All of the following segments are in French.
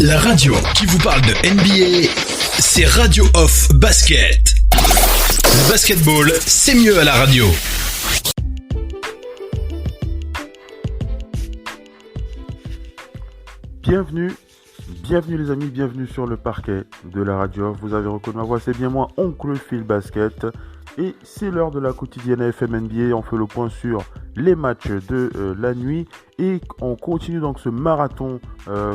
La radio qui vous parle de NBA, c'est Radio Off Basket. Le basketball, c'est mieux à la radio. Bienvenue les amis, bienvenue sur le parquet de la radio. Vous avez reconnu ma voix, c'est bien moi, Oncle Phil Basket. Et c'est l'heure de la quotidienne AFM NBA. On fait le point sur les matchs de la nuit. Et on continue donc ce marathon dans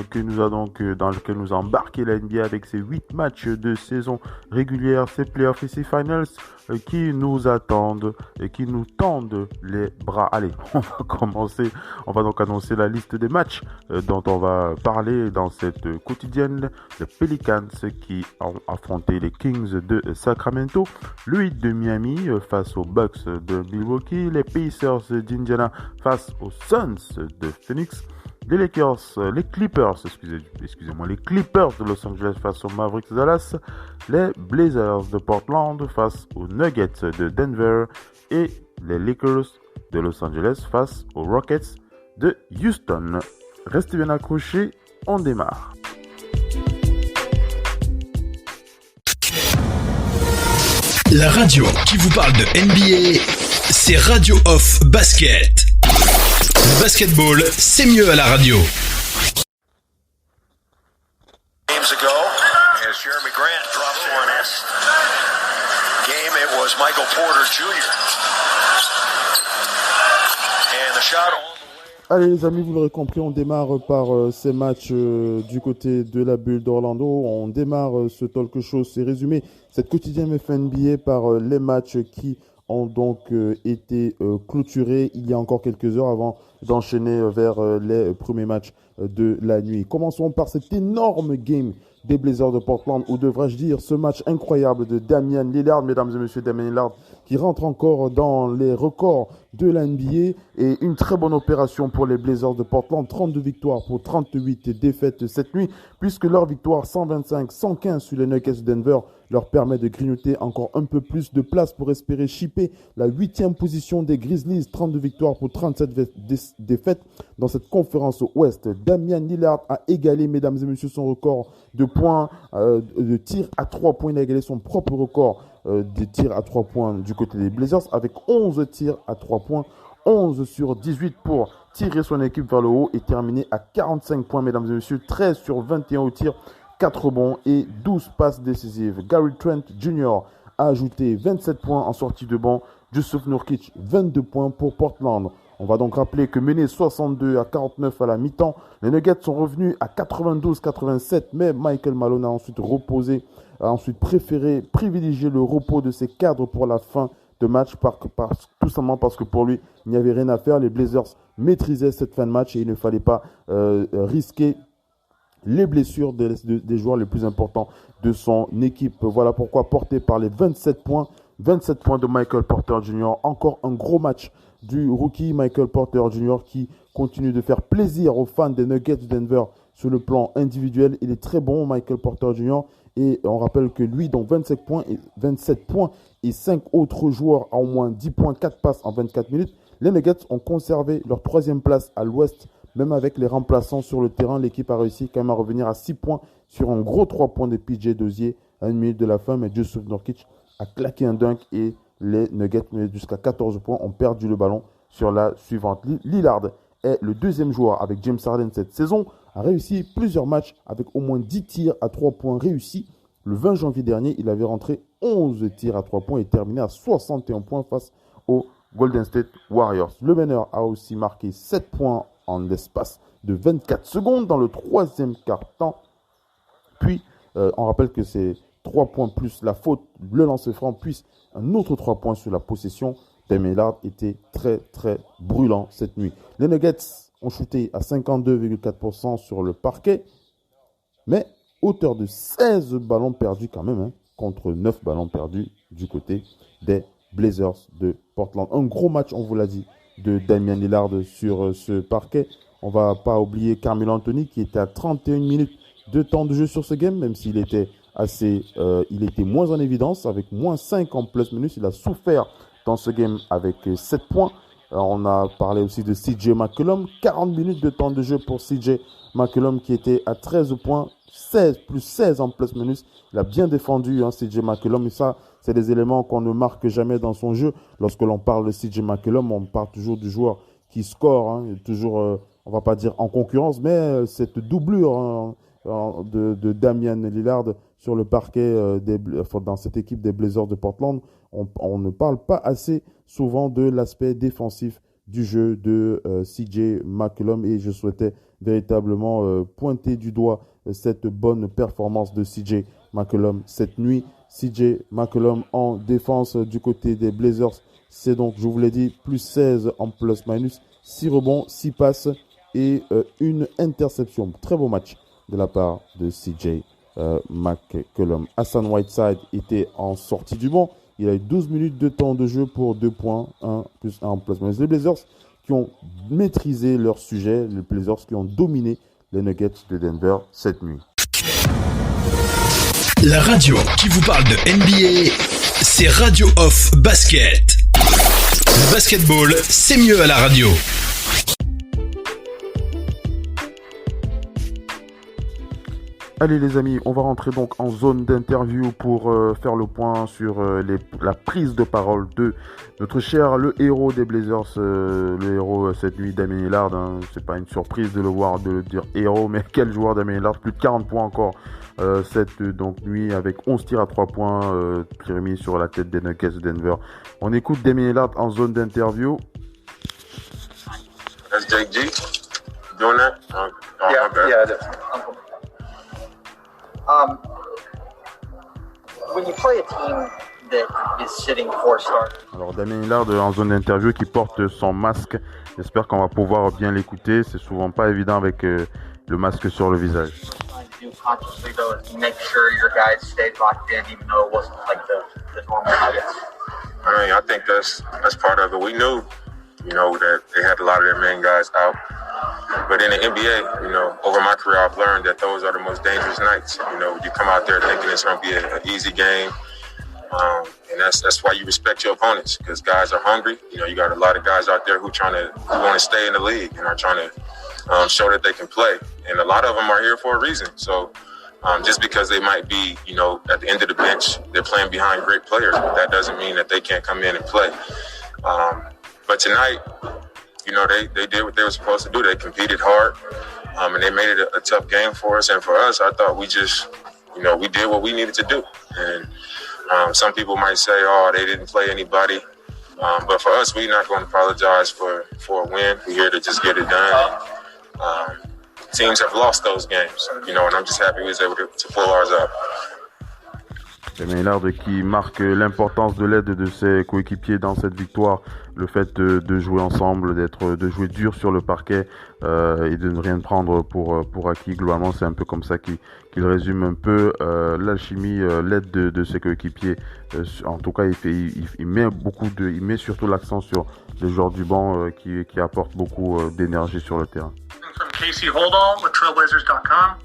lequel nous a embarqué la NBA avec ses 8 matchs de saison régulière, ses playoffs et ses finals qui nous attendent et qui nous tendent les bras. Allez, on va donc annoncer la liste des matchs dont on va parler dans cette quotidienne. Les Pelicans qui ont affronté les Kings de Sacramento, le Heat de Miami face aux Bucks de Milwaukee, les Pacers d'Indiana face aux Suns de Phoenix, les Clippers de Los Angeles face aux Mavericks de Dallas, les Blazers de Portland face aux Nuggets de Denver et les Lakers de Los Angeles face aux Rockets de Houston. Restez bien accrochés, on démarre. La radio qui vous parle de NBA, c'est Radio Off Basket. Le basketball, c'est mieux à la radio. Games ago, as Jeremy Grant drops one game, it was Michael Porter Jr. And the shot on. Allez les amis, vous l'aurez compris, on démarre par ces matchs du côté de la bulle d'Orlando. On démarre ce talk show, ces résumés, cette quotidienne FNBA par les matchs qui ont donc été clôturés il y a encore quelques heures avant d'enchaîner vers les premiers matchs de la nuit. Commençons par cet énorme game des Blazers de Portland, ou devrais-je dire ce match incroyable de Damian Lillard, mesdames et messieurs, Damian Lillard qui rentre encore dans les records de la NBA, et une très bonne opération pour les Blazers de Portland, 32 victoires pour 38 défaites cette nuit, puisque leur victoire 125-115 sur les Nuggets de Denver leur permet de grignoter encore un peu plus de place pour espérer chipper la 8e position des Grizzlies, 32 victoires pour 37 défaites dans cette conférence Ouest. Damian Lillard a égalé, mesdames et messieurs, son record de points, de tirs à 3 points. Il a égalé son propre record des tirs à 3 points du côté des Blazers avec 11 tirs à 3 points, 11 sur 18 pour tirer son équipe vers le haut et terminer à 45 points, mesdames et messieurs, 13 sur 21 au tir, 4 rebonds et 12 passes décisives. Gary Trent Jr. a ajouté 27 points en sortie de banc. Jusuf Nurkic, 22 points pour Portland. On va donc rappeler que menés 62-49 à la mi-temps, les Nuggets sont revenus à 92-87, mais Michael Malone a ensuite préféré privilégier le repos de ses cadres pour la fin de match, tout simplement parce que pour lui, il n'y avait rien à faire. Les Blazers maîtrisaient cette fin de match et il ne fallait pas risquer les blessures des joueurs les plus importants de son équipe. Voilà pourquoi, porté par les 27 points de Michael Porter Jr., encore un gros match du rookie Michael Porter Jr. qui continue de faire plaisir aux fans des Nuggets de Denver sur le plan individuel. Il est très bon, Michael Porter Jr., et on rappelle que lui, donc 27 points et 5 autres joueurs à au moins 10 points, 4 passes en 24 minutes. Les Nuggets ont conservé leur 3e place à l'Ouest. Même avec les remplaçants sur le terrain, l'équipe a réussi quand même à revenir à 6 points sur un gros 3 points de PJ Dozier à 1 minute de la fin. Mais Jusuf Nurkic a claqué un dunk et les Nuggets, jusqu'à 14 points, ont perdu le ballon sur la suivante. Lillard est le 2e joueur avec James Harden cette saison, a réussi plusieurs matchs avec au moins 10 tirs à 3 points réussis. Le 20 janvier dernier, il avait rentré 11 tirs à 3 points et terminé à 61 points face aux Golden State Warriors. Le meneur a aussi marqué 7 points en l'espace de 24 secondes dans le 3e quart-temps. Puis, on rappelle que c'est 3 points plus la faute, le lancer franc, puis un autre 3 points sur la possession. Damian Lillard était très, très brûlant cette nuit. Les Nuggets ont shooté à 52,4% sur le parquet, mais hauteur de 16 ballons perdus quand même, contre 9 ballons perdus du côté des Blazers de Portland. Un gros match, on vous l'a dit, de Damian Lillard sur ce parquet. On ne va pas oublier Carmelo Anthony qui était à 31 minutes de temps de jeu sur ce game, même s'il était il était moins en évidence avec moins 5 en plus minus. Il a souffert dans ce game avec 7 points. On a parlé aussi de CJ McCollum. 40 minutes de temps de jeu pour CJ McCollum qui était à 13 points, 16 plus 16 en plus-minus. Il a bien défendu CJ McCollum et ça, c'est des éléments qu'on ne marque jamais dans son jeu. Lorsque l'on parle de CJ McCollum, on parle toujours du joueur qui score, toujours, on va pas dire en concurrence, mais cette doublure de Damian Lillard sur le parquet dans cette équipe des Blazers de Portland, on ne parle pas assez souvent de l'aspect défensif du jeu de CJ McCollum et je souhaitais véritablement pointer du doigt cette bonne performance de CJ McCollum cette nuit. CJ McCollum en défense du côté des Blazers, c'est donc, je vous l'ai dit, plus 16 en plus-minus, 6 rebonds, 6 passes et une interception. Très beau match de la part de CJ McCollum. Hassan Whiteside était en sortie du banc. Il a eu 12 minutes de temps de jeu pour 2 points, 1 plus 1 en plus-minus. Les Blazers qui ont maîtrisé leur sujet, les Blazers qui ont dominé les Nuggets de Denver cette nuit. La radio qui vous parle de NBA, c'est Radio Off Basket. Le basketball, c'est mieux à la radio. Allez les amis, on va rentrer donc en zone d'interview pour faire le point sur la prise de parole de notre cher, le héros des Blazers, le héros cette nuit, Damian Lillard. C'est pas une surprise de le voir, de le dire héros, mais quel joueur Damian Lillard, plus de 40 points encore cette nuit avec 11 tirs à 3 points remis sur la tête des Nuggets de Denver. On écoute Damian Lillard en zone d'interview. That's Jake G. Doing that? Yeah. When you play a team that is sitting 4 starters. Alors Damian Lillard en zone d'interview qui porte son masque. J'espère qu'on va pouvoir bien l'écouter. C'est souvent pas évident avec le masque sur le visage. Consciously though, is make sure your guys stayed locked in, even though it wasn't like the normal Nuggets. I mean, I think that's part of it. We knew, that they had a lot of their main guys out. But in the NBA, over my career, I've learned that those are the most dangerous nights. You come out there thinking it's going to be an easy game. And that's why you respect your opponents, because guys are hungry. You got a lot of guys out there who want to stay in the league and are trying to show that they can play. And a lot of them are here for a reason. So just because they might be, at the end of the bench, they're playing behind great players, but that doesn't mean that they can't come in and play. But tonight, they did what they were supposed to do. They competed hard, and they made it a tough game for us. And for us, I thought we just, we did what we needed to do. And some people might say, they didn't play anybody. But for us, we're not going to apologize for a win. We're here to just get it done. Teams have lost those games, and I'm just happy we was able to pull ours up. Damian Lillard qui marque l'importance de l'aide de ses coéquipiers dans cette victoire, le fait de jouer ensemble, de jouer dur sur le parquet et de ne rien prendre pour acquis. Globalement, c'est un peu comme ça qu'il résume un peu l'alchimie, l'aide de ses coéquipiers. En tout cas, il met surtout l'accent sur les joueurs du banc qui apportent beaucoup d'énergie sur le terrain. From Casey Holdall with Trailblazers.com.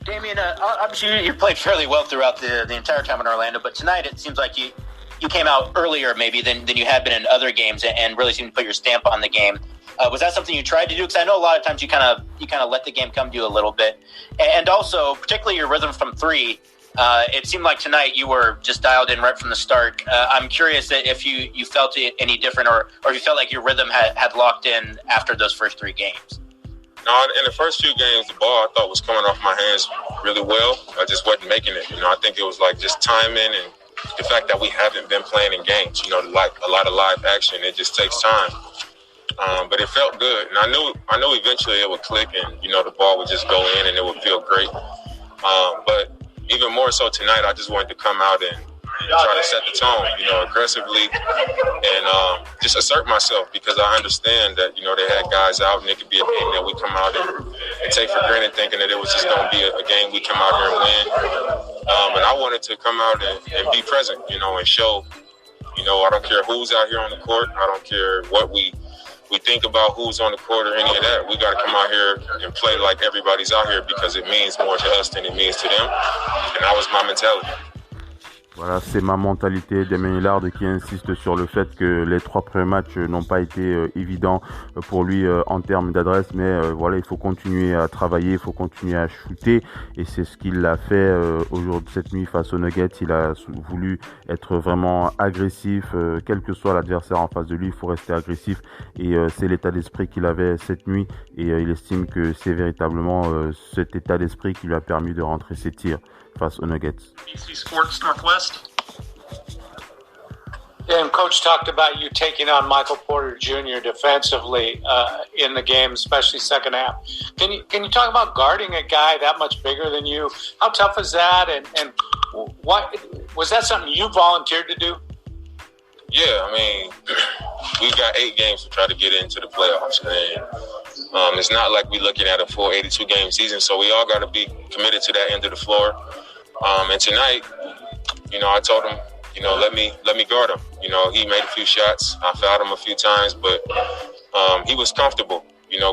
Damian, obviously you played fairly well throughout the entire time in Orlando, but tonight it seems like you came out earlier maybe than you had been in other games and really seemed to put your stamp on the game. Was that something you tried to do? Because I know a lot of times you kind of let the game come to you a little bit, and also particularly your rhythm from three. It seemed like tonight you were just dialed in right from the start. I'm curious if you felt any different, or if you felt like your rhythm had locked in after those first 3 games. No, in the first few games, the ball I thought was coming off my hands really well. I just wasn't making it. I think it was like just timing and the fact that we haven't been playing in games. Like a lot of live action, it just takes time. But it felt good, and I knew eventually it would click, and the ball would just go in, and it would feel great. But even more so tonight, I just wanted to come out and try to set the tone, aggressively, and just assert myself, because I understand that, they had guys out, and it could be a game that we come out and take for granted, thinking that it was just going to be a game we come out here and win. And I wanted to come out and be present, and show, I don't care who's out here on the court. I don't care what we think about who's on the court or any of that. We got to come out here and play like everybody's out here, because it means more to us than it means to them. And that was my mentality. Voilà, c'est ma mentalité, Damien Lillard, qui insiste sur le fait que les 3 premiers matchs n'ont pas été évidents pour lui en termes d'adresse, mais voilà, il faut continuer à travailler, il faut continuer à shooter, et c'est ce qu'il a fait aujourd'hui, cette nuit face aux Nuggets. Il a voulu être vraiment agressif, quel que soit l'adversaire en face de lui, il faut rester agressif, et c'est l'état d'esprit qu'il avait cette nuit, et il estime que c'est véritablement cet état d'esprit qui lui a permis de rentrer ses tirs face aux Nuggets. BC Sports Northwest. And Coach talked about you taking on Michael Porter Jr. defensively in the game, especially second half. Can you talk about guarding a guy that much bigger than you? How tough is that? And what was that something you volunteered to do? Yeah, I mean, we've got 8 games to try to get into the playoffs, and it's not like we're looking at a full 82-game season, so we all got to be committed to that end of the floor. And tonight, I told him, let me guard him. He made a few shots. I fouled him a few times, but he was comfortable,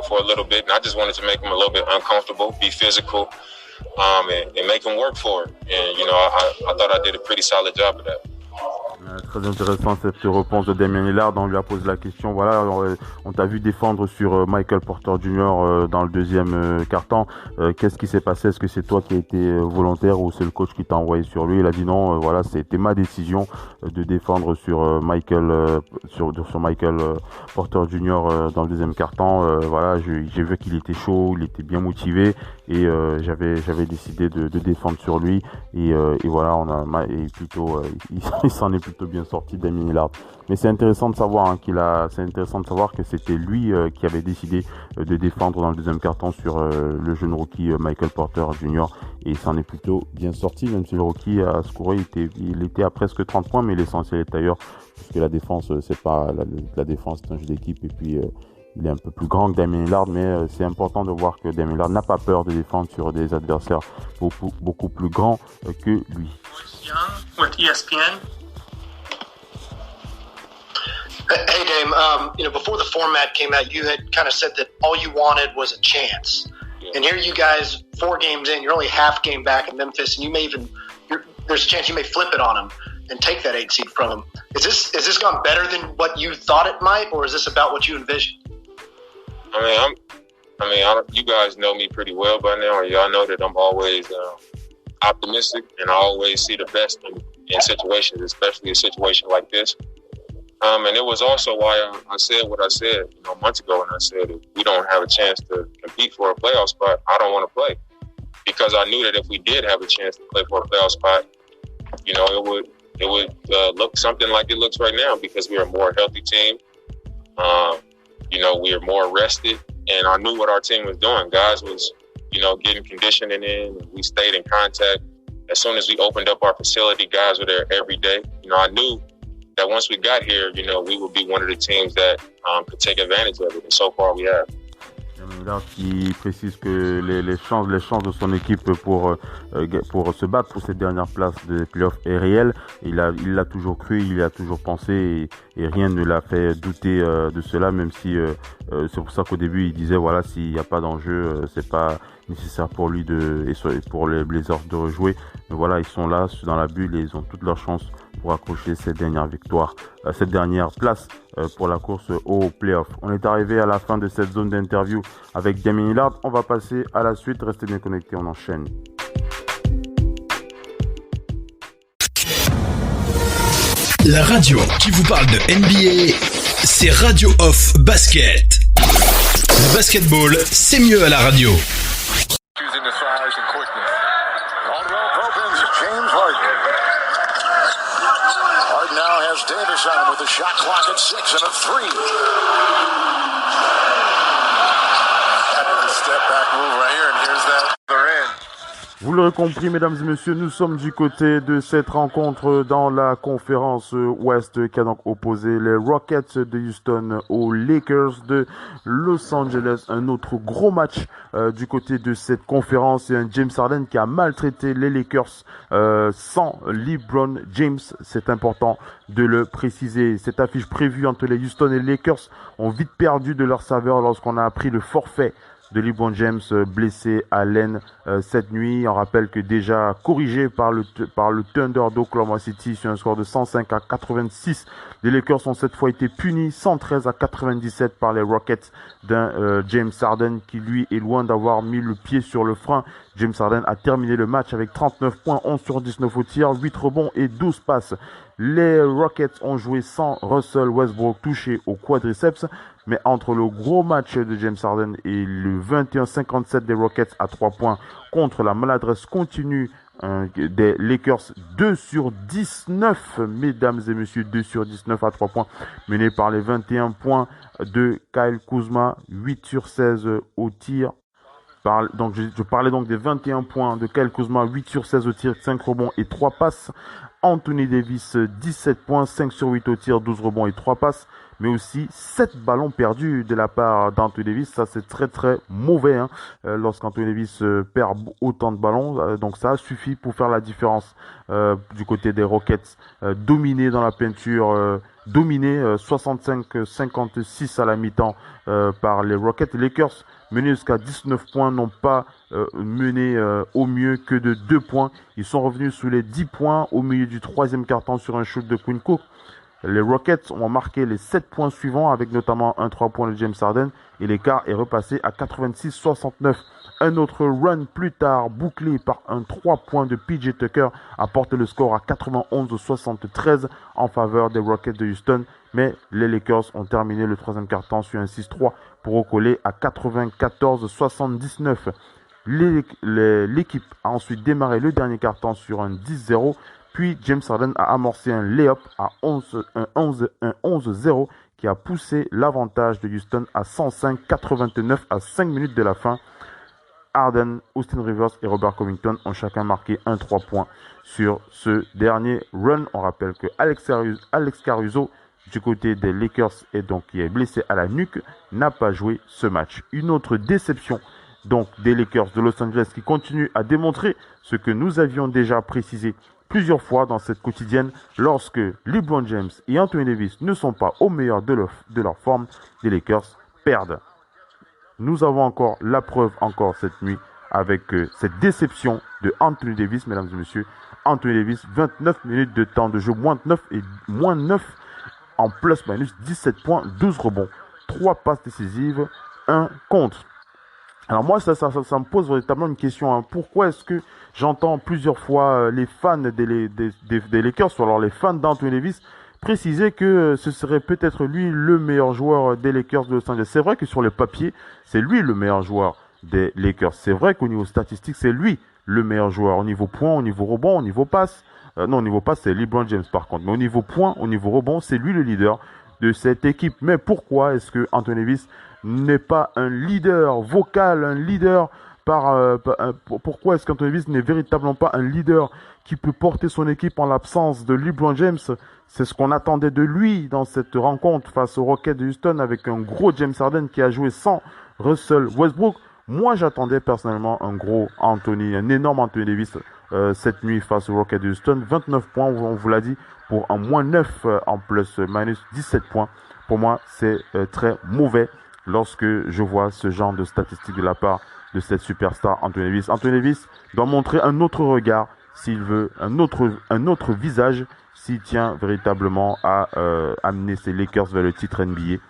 for a little bit. And I just wanted to make him a little bit uncomfortable, be physical, and make him work for it. And, I thought I did a pretty solid job of that. Très intéressant cette réponse de Damien Lillard. On lui a posé la question, voilà, on t'a vu défendre sur Michael Porter Jr. Dans le deuxième quart-temps. Qu'est-ce qui s'est passé? Est-ce que c'est toi qui as été volontaire ou c'est le coach qui t'a envoyé sur lui? Il a dit non, voilà, c'était ma décision de défendre sur Michael Porter Jr. Dans le deuxième quart-temps. Voilà, j'ai vu qu'il était chaud, il était bien motivé, et j'avais décidé de défendre sur lui, et voilà, il s'en est plutôt bien sorti, Damien Lillard. Mais c'est intéressant de savoir que c'était lui qui avait décidé de défendre dans le deuxième quart-temps sur le jeune rookie Michael Porter Jr. et il s'en est plutôt bien sorti, même si le rookie a scoré, il était à presque 30 points, mais l'essentiel est ailleurs, puisque la défense, c'est pas la défense, c'est un jeu d'équipe, et puis il est un peu plus grand que Damien Lillard, mais c'est important de voir que Damien Lillard n'a pas peur de défendre sur des adversaires beaucoup plus grands que lui. Young with ESPN. Hey, Dame, before the format came out, you had kind of said that all you wanted was a chance. Yeah. And here you guys, 4 games in, you're only half game back in Memphis, and you may there's a chance you may flip it on them and take that 8 seed from them. Is this gone better than what you thought it might, or is this about what you envisioned? You guys know me pretty well by now, and y'all know that I'm always optimistic, and I always see the best in situations, especially a situation like this. And it was also why I said what I said, months ago, and I said if we don't have a chance to compete for a playoff spot, I don't want to play, because I knew that if we did have a chance to play for a playoff spot, it would look something like it looks right now, because we're a more healthy team. We are more rested, and I knew what our team was doing. Guys was, getting conditioning in. We stayed in contact. As soon as we opened up our facility, guys were there every day. I knew that once we got here, we would be one of the teams that could take advantage of it. And so far, we have. Là, qui précise que les chances de son équipe pour se battre pour cette dernière place de playoff est réelle. Il l'a toujours cru, il y a toujours pensé, et rien ne l'a fait douter de cela, même si c'est pour ça qu'au début il disait voilà, s'il n'y a pas d'enjeu, c'est pas nécessaire pour lui et pour les Blazers de rejouer. Mais voilà, ils sont là dans la bulle et ils ont toutes leurs chances pour accrocher cette dernière victoire, cette dernière place pour la course au playoff. On est arrivé à la fin de cette zone d'interview avec Damien Lillard. On va passer à la suite. Restez bien connectés, on enchaîne. La radio qui vous parle de NBA, c'est Radio Off Basket. Le basketball, c'est mieux à la radio. Davis on him with the shot clock at 6 and a 3. Step back move right here, and here's that other end. Vous l'aurez compris, mesdames et messieurs, nous sommes du côté de cette rencontre dans la conférence Ouest qui a donc opposé les Rockets de Houston aux Lakers de Los Angeles. Un autre gros match du côté de cette conférence et un James Harden qui a maltraité les Lakers sans LeBron James. C'est important de le préciser. Cette affiche prévue entre les Houston et les Lakers ont vite perdu de leur saveur lorsqu'on a appris le forfait de LeBron James blessé à l'aine cette nuit. On rappelle que déjà corrigé par le Thunder d'Oklahoma City sur un score de 105-86. Les Lakers ont cette fois été punis 113-97 par les Rockets d'un James Harden qui lui est loin d'avoir mis le pied sur le frein. James Harden a terminé le match avec 39 points, 11 sur 19 au tir, 8 rebonds et 12 passes. Les Rockets ont joué sans Russell Westbrook touché au quadriceps, mais entre le gros match de James Harden et le 21-57 des Rockets à 3 points contre la maladresse continue des Lakers, 2 sur 19, mesdames et messieurs, 2 sur 19 à 3 points, mené par les 21 points de Kyle Kuzma, 8 sur 16 au tir. Donc je parlais donc des 21 points de Kyle Kuzma, 8 sur 16 au tir, 5 rebonds et 3 passes. Anthony Davis, 17 points, 5 sur 8 au tir, 12 rebonds et 3 passes. Mais aussi 7 ballons perdus de la part d'Anthony Davis. Ça, c'est très très mauvais lorsqu'Anthony Davis perd autant de ballons. Donc ça suffit pour faire la différence du côté des Rockets. Dominés dans la peinture, dominés 65-56 à la mi-temps par les Rockets. Les Lakers, menés jusqu'à 19 points, n'ont pas mené au mieux que de 2 points. Ils sont revenus sous les 10 points au milieu du troisième quart-temps sur un shoot de Quinn Cook. Les Rockets ont marqué les 7 points suivants avec notamment un 3 points de James Harden et l'écart est repassé à 86-69. Un autre run plus tard bouclé par un 3 points de PJ Tucker a porté le score à 91-73 en faveur des Rockets de Houston. Mais les Lakers ont terminé le troisième quart-temps sur un 6-3 pour recoller à 94-79. L'équipe a ensuite démarré le dernier quart-temps sur un 10-0. Puis James Harden a amorcé un lay-up à 11-0 qui a poussé l'avantage de Houston à 105-89 à 5 minutes de la fin. Harden, Austin Rivers et Robert Covington ont chacun marqué un 3 points sur ce dernier run. On rappelle que Alex Caruso du côté des Lakers et donc qui est blessé à la nuque n'a pas joué ce match. Une autre déception donc des Lakers de Los Angeles qui continue à démontrer ce que nous avions déjà précisé plusieurs fois dans cette quotidienne. Lorsque LeBron James et Anthony Davis ne sont pas au meilleur de leur forme, les Lakers perdent. Nous avons encore la preuve cette nuit avec cette déception de Anthony Davis, mesdames et messieurs. Anthony Davis, 29 minutes de temps de jeu, moins 9 en plus-minus, 17 points, 12 rebonds, 3 passes décisives, 1 contre. Alors moi, ça me pose véritablement une question. Pourquoi est-ce que j'entends plusieurs fois les fans des Lakers, ou alors les fans d'Anthony Davis, préciser que ce serait peut-être lui le meilleur joueur des Lakers de Los Angeles. C'est vrai que sur le papier, c'est lui le meilleur joueur des Lakers. C'est vrai qu'au niveau statistique, c'est lui le meilleur joueur. Au niveau points, au niveau rebond, au niveau passe. Non, au niveau passe, c'est LeBron James par contre. Mais au niveau points, au niveau rebond, c'est lui le leader de cette équipe. Mais pourquoi est-ce que Anthony Davis n'est pas un leader vocal, un leader pourquoi est-ce qu'Anthony Davis n'est véritablement pas un leader qui peut porter son équipe en l'absence de LeBron James? C'est ce qu'on attendait de lui dans cette rencontre face aux Rockets de Houston avec un gros James Harden qui a joué sans Russell Westbrook. Moi, j'attendais personnellement un énorme Anthony Davis cette nuit face aux Rockets de Houston. 29 points, on vous l'a dit, pour un moins 9 en plus-minus 17 points. Pour moi, c'est très mauvais lorsque je vois ce genre de statistiques de la part de cette superstar Anthony Davis. Anthony Davis doit montrer un autre regard s'il veut, un autre visage s'il tient véritablement à amener ses Lakers vers le titre NBA.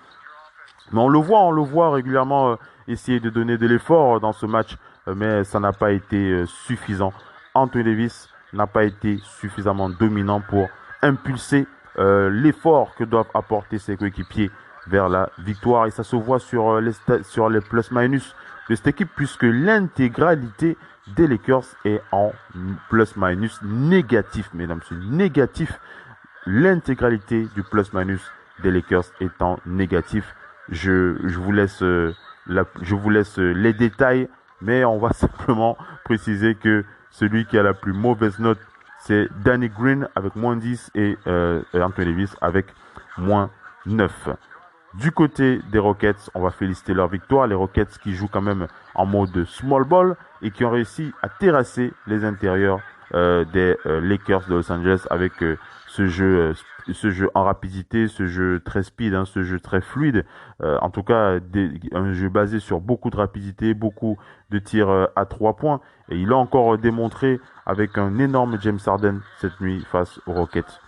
Mais on le voit régulièrement essayer de donner de l'effort dans ce match, mais ça n'a pas été suffisant. Anthony Davis n'a pas été suffisamment dominant pour impulser l'effort que doivent apporter ses coéquipiers vers la victoire. Et ça se voit sur les plus-minus de cette équipe, puisque l'intégralité des Lakers est en plus-minus négatif, mesdames et messieurs, négatif. L'intégralité du plus-minus des Lakers est en négatif. Je vous laisse les détails, mais on va simplement préciser que celui qui a la plus mauvaise note, c'est Danny Green avec moins 10 et Anthony Davis avec moins 9. Du côté des Rockets, on va féliciter leur victoire. Les Rockets qui jouent quand même en mode small ball et qui ont réussi à terrasser les intérieurs des Lakers de Los Angeles avec ce jeu en rapidité, ce jeu très speed, hein, ce jeu très fluide. En tout cas, un jeu basé sur beaucoup de rapidité, beaucoup de tirs à 3 points. Et il a encore démontré avec un énorme James Harden cette nuit face aux Rockets,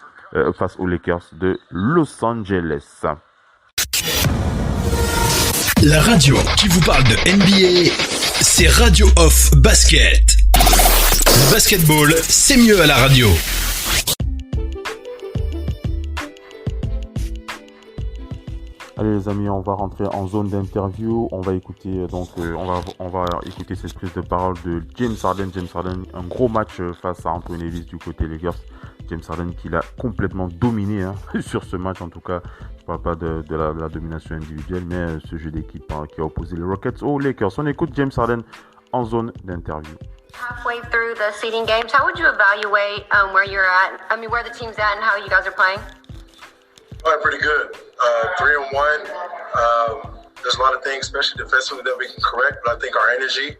face aux Lakers de Los Angeles. La radio qui vous parle de NBA, c'est Radio Off Basket. Le basketball, c'est mieux à la radio. Allez les amis, on va rentrer en zone d'interview. On va écouter on va écouter cette prise de parole de James Harden. James Harden, un gros match face à Anthony Davis du côté Lakers. James Harden qui l'a complètement dominé sur ce match. En tout cas, je parle pas de la domination individuelle, mais ce jeu d'équipe qui a opposé les Rockets aux Lakers. On écoute James Harden en zone d'interview. Halfway through the seeding games, how would you evaluate where you're at? I mean, where the team's at and how you guys are playing? Playing pretty good. 3-1. There's a lot of things, especially defensively, that we can correct. But I think our energy,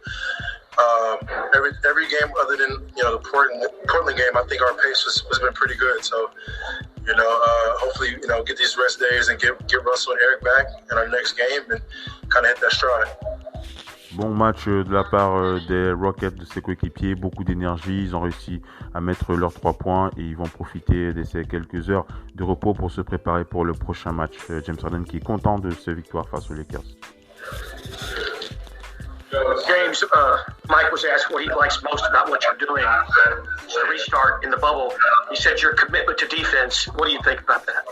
every game other than the Portland game, I think our pace has been pretty good. So hopefully get these rest days and get Russell and Eric back in our next game and kind of hit that stride. Bon match de la part des Rockets, de ses coéquipiers, beaucoup d'énergie, ils ont réussi à mettre leurs 3 points et ils vont profiter de ces quelques heures de repos pour se préparer pour le prochain match. James Harden qui est content de cette victoire face aux Lakers. James, Mike was asked what he likes most about what you're doing, the restart in the bubble. He said your commitment to defense. What do you think about that?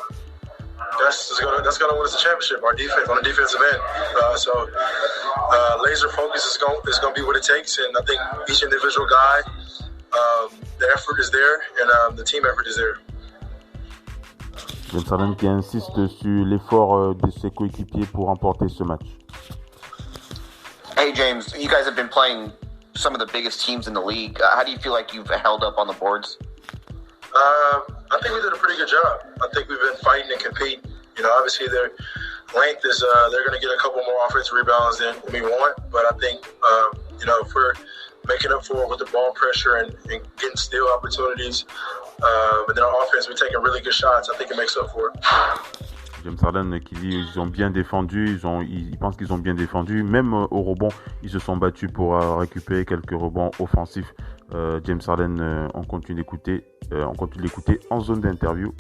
That's gonna win us the championship. Our defense on the defensive end. Laser focus is gonna be what it takes, and I think each individual guy, the effort is there, and the team effort is there. James Harden qui insiste sur l'effort de ses coéquipiers pour remporter ce match. Hey James, you guys have been playing some of the biggest teams in the league. How do you feel like you've held up on the boards? I think we did a pretty good job. I think we've been fighting and competing. Obviously their length is they're going to get a couple more offensive rebounds than we want, but I think if we're making up for it with the ball pressure and getting steal opportunities, and then our offense, we're taking really good shots. I think it makes up for it. James Harden qui dit ils ont bien défendu, ils pensent qu'ils ont bien défendu, même au rebond, ils se sont battus pour récupérer quelques rebonds offensifs. James Harden, on continue d'écouter en zone d'interview.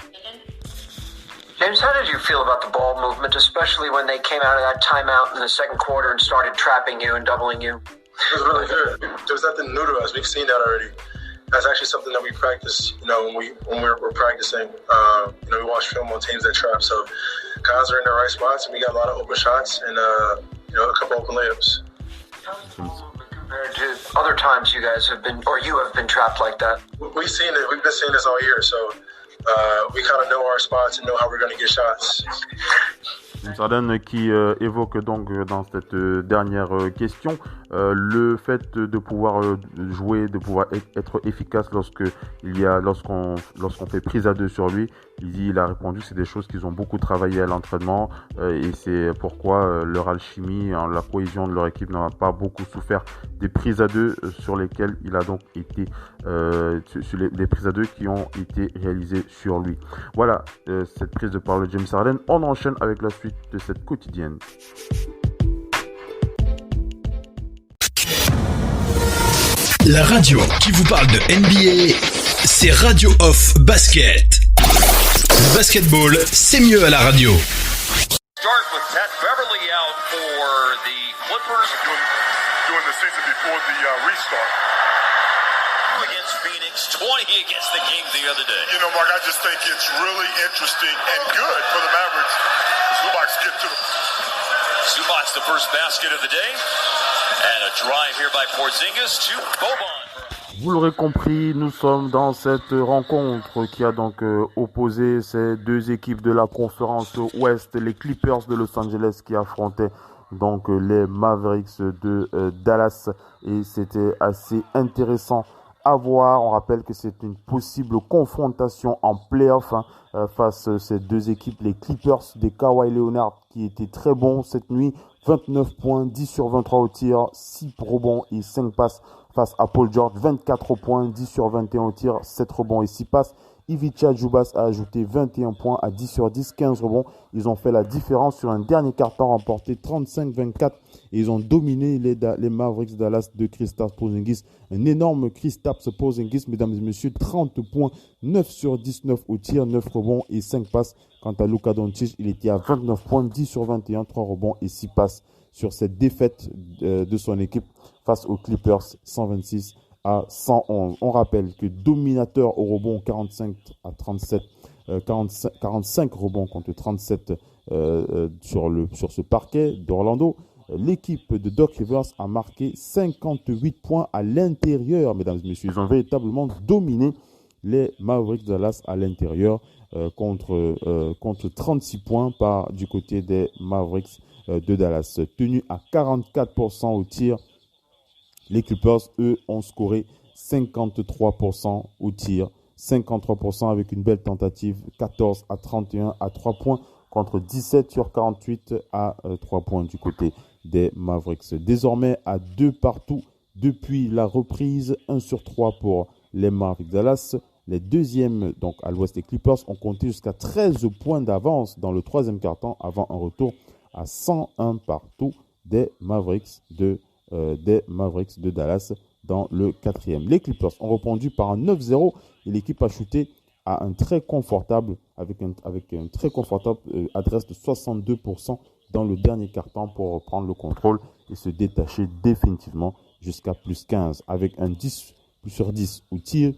James, how did you feel about the ball movement, especially when they came out of that timeout in the second quarter and started trapping you and doubling you? It was really good. There's nothing new to us. We've seen that already. That's actually something that we practice, when we're practicing. We watch film on teams that trap. So guys are in the right spots, and we got a lot of open shots and a couple open layups. Compared to other times you guys have been, or you have been trapped like that? We've seen it. We've been seeing this all year. So we kind of know our spots and know how we're going to get shots. James Harden qui évoque donc dans cette dernière question le fait de pouvoir jouer, de pouvoir être efficace lorsqu'on fait prise à 2 sur lui. Il a répondu que c'est des choses qu'ils ont beaucoup travaillé à l'entraînement et c'est pourquoi leur alchimie, la cohésion de leur équipe n'a pas beaucoup souffert des prises à 2 sur lesquelles il a donc été sur les prises à 2 qui ont été réalisées sur lui. Voilà cette prise de parole de James Harden. On enchaîne avec la suite de cette quotidienne. La radio qui vous parle de NBA, c'est Radio Off Basket. Le basketball, c'est mieux à la radio. Start with Pat Beverly out for the Clippers. During the season before the restart. Against Phoenix, 20 against the Kings the other day. Mark, I just think it's really interesting and good for the Mavericks. Zubac get to the... Zubac, the first basket of the day. And a drive here by Porzingis to Boban. Vous l'aurez compris, nous sommes dans cette rencontre qui a donc opposé ces deux équipes de la conférence Ouest, les Clippers de Los Angeles qui affrontaient donc les Mavericks de Dallas, et c'était assez intéressant à voir. On rappelle que c'est une possible confrontation en play-off face à ces deux équipes, les Clippers des Kawhi Leonard qui étaient très bons cette nuit, 29 points, 10 sur 23 au tir, 6 rebonds et 5 passes face à Paul George. 24 points, 10 sur 21 au tir, 7 rebonds et 6 passes. Ivica Zubas a ajouté 21 points à 10 sur 10, 15 rebonds. Ils ont fait la différence sur un dernier quart-temps remporté 35-24 et ils ont dominé les Mavericks Dallas de Kristaps Porzingis. Un énorme Kristaps Porzingis, mesdames et messieurs, 30 points, 9 sur 19 au tir, 9 rebonds et 5 passes. Quant à Luka Doncic, il était à 29 points, 10 sur 21, 3 rebonds et 6 passes sur cette défaite de son équipe face aux Clippers, 126 à 111. On rappelle que dominateur au rebond 45 à 37, 45 rebonds contre 37 sur ce parquet d'Orlando. L'équipe de Doc Rivers a marqué 58 points à l'intérieur, mesdames et messieurs. Ils ont véritablement dominé les Mavericks de Dallas à l'intérieur contre 36 points du côté des Mavericks de Dallas. Tenu à 44% au tir, les Clippers, eux, ont scoré 53% au tir. 53% avec une belle tentative. 14 à 31 à 3 points contre 17 sur 48 à 3 points du côté des Mavericks. Désormais à 2 partout depuis la reprise. 1 sur 3 pour les Mavericks Dallas. Les deuxièmes, donc à l'ouest des Clippers, ont compté jusqu'à 13 points d'avance dans le troisième quart-temps avant un retour à 101 partout des Mavericks de Dallas dans le quatrième. Les Clippers ont répondu par un 9-0 et l'équipe a shooté à un très confortable avec un très confortable adresse de 62% dans le dernier quart-temps pour reprendre le contrôle et se détacher définitivement jusqu'à plus 15 avec un 10 sur 10 au tir.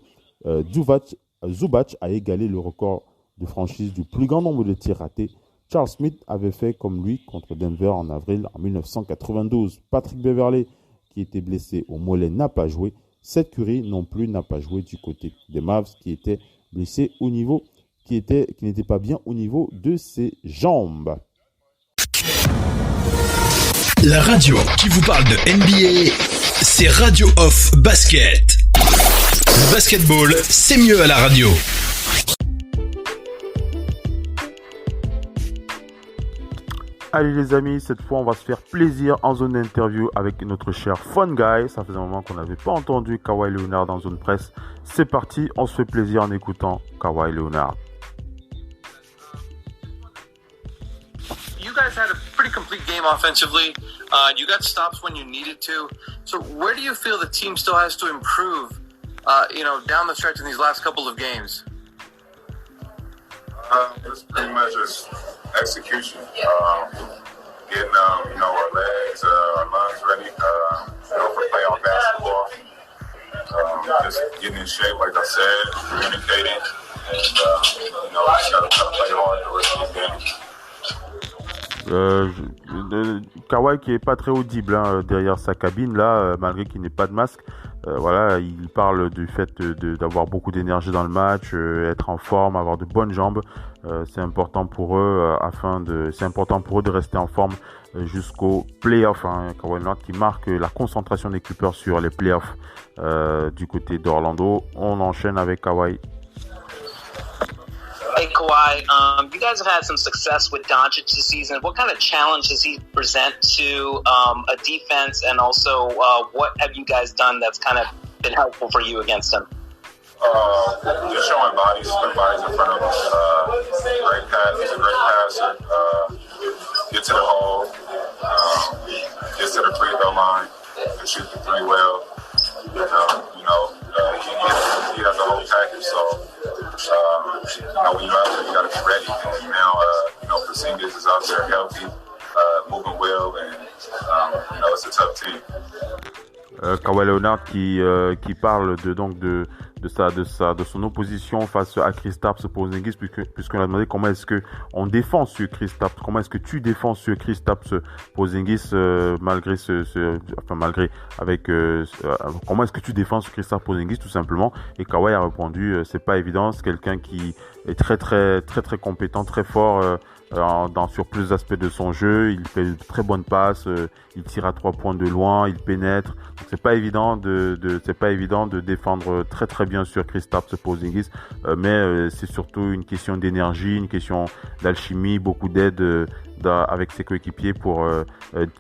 Zubac a égalé le record de franchise du plus grand nombre de tirs ratés. Charles Smith avait fait comme lui contre Denver en avril en 1992. Patrick Beverley, qui était blessé au mollet, n'a pas joué. Seth Curry non plus n'a pas joué du côté des Mavs, qui était blessé au niveau, qui n'était pas bien au niveau de ses jambes. La radio qui vous parle de NBA, c'est Radio Off Basket. Le basketball, c'est mieux à la radio. Allez les amis, cette fois on va se faire plaisir en zone d'interview avec notre cher Fun Guy. Ça faisait un moment qu'on n'avait pas entendu Kawhi Leonard dans zone presse. C'est parti, on se fait plaisir en écoutant Kawhi Leonard. You guys had a pretty complete game offensively. You got stops when you needed to. So where do you feel the team still has to improve, down the stretch in these last couple of games? It's pretty much just execution. Getting, our legs, our lungs ready, for playoff basketball. Just getting in shape, like I said, communicating, and, just got to play hard the rest of the game. Kawhi qui est pas très audible derrière sa cabine là, malgré qu'il n'ait pas de masque. Il parle du fait d'avoir beaucoup d'énergie dans le match, être en forme, avoir de bonnes jambes. C'est important pour eux de rester en forme jusqu'au playoff. Kawhi Leonard qui marque la concentration des Clippers sur les playoffs du côté d'Orlando. On enchaîne avec Kawhi. Hey Kawhi, you guys have had some success with Doncic this season. What kind of challenge does he present to a defense, and also what have you guys done that's kind of been helpful for you against him? Just showing bodies, putting bodies in front of him. Great pass, he's a great passer. Get to the hole, gets to the free throw line, can shoot the three well. He has the whole package, so when you're out there, you got to be ready. And now, Porzingis is out there healthy, moving well, and it's a tough team. Kawhi Leonard qui parle de son opposition face à Kristaps Porzingis, puisqu'on a demandé comment est-ce que on défend sur Kristaps, comment est-ce que tu défends sur Kristaps Porzingis comment est-ce que tu défends sur Kristaps Porzingis tout simplement. Et Kawhi a répondu c'est pas évident, c'est quelqu'un qui est très très très très compétent, très fort sur plusieurs aspects de son jeu. Il fait de très bonnes passes, il tire à 3 points de loin, il pénètre. Donc c'est pas évident de défendre très très bien sur Kristaps Porzingis, mais c'est surtout une question d'énergie, une question d'alchimie, beaucoup d'aide avec ses coéquipiers pour